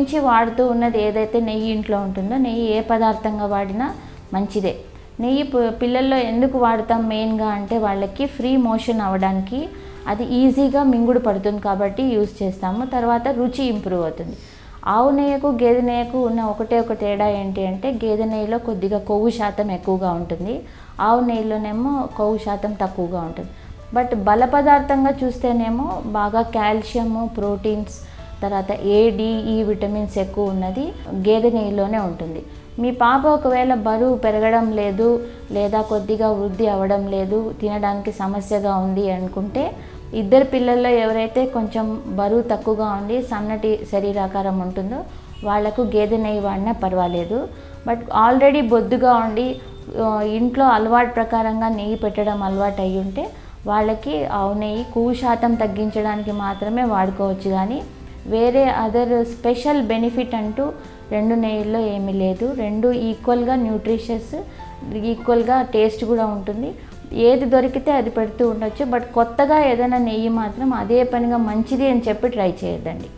నుంచి వాడుతూ ఉన్నది ఏదైతే నెయ్యి ఇంట్లో ఉంటుందో, నెయ్యి ఏ పదార్థంగా వాడినా మంచిదే. నెయ్యి పిల్లల్లో ఎందుకు వాడతాం మెయిన్గా అంటే వాళ్ళకి ఫ్రీ మోషన్ అవ్వడానికి, అది ఈజీగా మింగుడు పడుతుంది కాబట్టి యూజ్ చేస్తాము. తర్వాత రుచి ఇంప్రూవ్ అవుతుంది. ఆవు నెయ్యకు గేదె నెయ్యకు ఉన్న ఒకటే ఒక తేడా ఏంటి అంటే, గేదె నెయ్యిలో కొద్దిగా కొవ్వు శాతం ఎక్కువగా ఉంటుంది, ఆవు నెయ్యిలోనేమో కొవ్వు శాతం తక్కువగా ఉంటుంది. బట్ బల పదార్థంగా చూస్తేనేమో బాగా కాల్షియము, ప్రోటీన్స్, తర్వాత ఏడిఈ విటమిన్స్ ఎక్కువ ఉన్నది గేదె నెయ్యిలోనే ఉంటుంది. మీ పాప ఒకవేళ బరువు పెరగడం లేదు, లేదా కొద్దిగా వృద్ధి అవ్వడం లేదు, తినడానికి సమస్యగా ఉంది అనుకుంటే, ఇద్దరు పిల్లల్లో ఎవరైతే కొంచెం బరువు తక్కువగా ఉండి సన్నటి శరీరాకారం ఉంటుందో వాళ్లకు గేదె నెయ్యి వాడినా పర్వాలేదు. బట్ ఆల్రెడీ బొద్దుగా ఉండి ఇంట్లో అలవాటు ప్రకారంగా నెయ్యి పెట్టడం అలవాటు అయ్యి ఉంటే వాళ్ళకి ఆవు నెయ్యి కొవ్వు శాతం తగ్గించడానికి మాత్రమే వాడుకోవచ్చు. కానీ వేరే అదర్ స్పెషల్ బెనిఫిట్ అంటూ రెండు నెయ్యిల్లో ఏమీ లేదు. రెండు ఈక్వల్గా న్యూట్రిషియస్, ఈక్వల్గా టేస్ట్ కూడా ఉంటుంది. ఏది దొరికితే అది పెడుతూ ఉండొచ్చు. బట్ కొత్తగా ఏదైనా నెయ్యి మాత్రం అదే పనిగా మంచిది అని చెప్పి ట్రై చేయొద్దండి.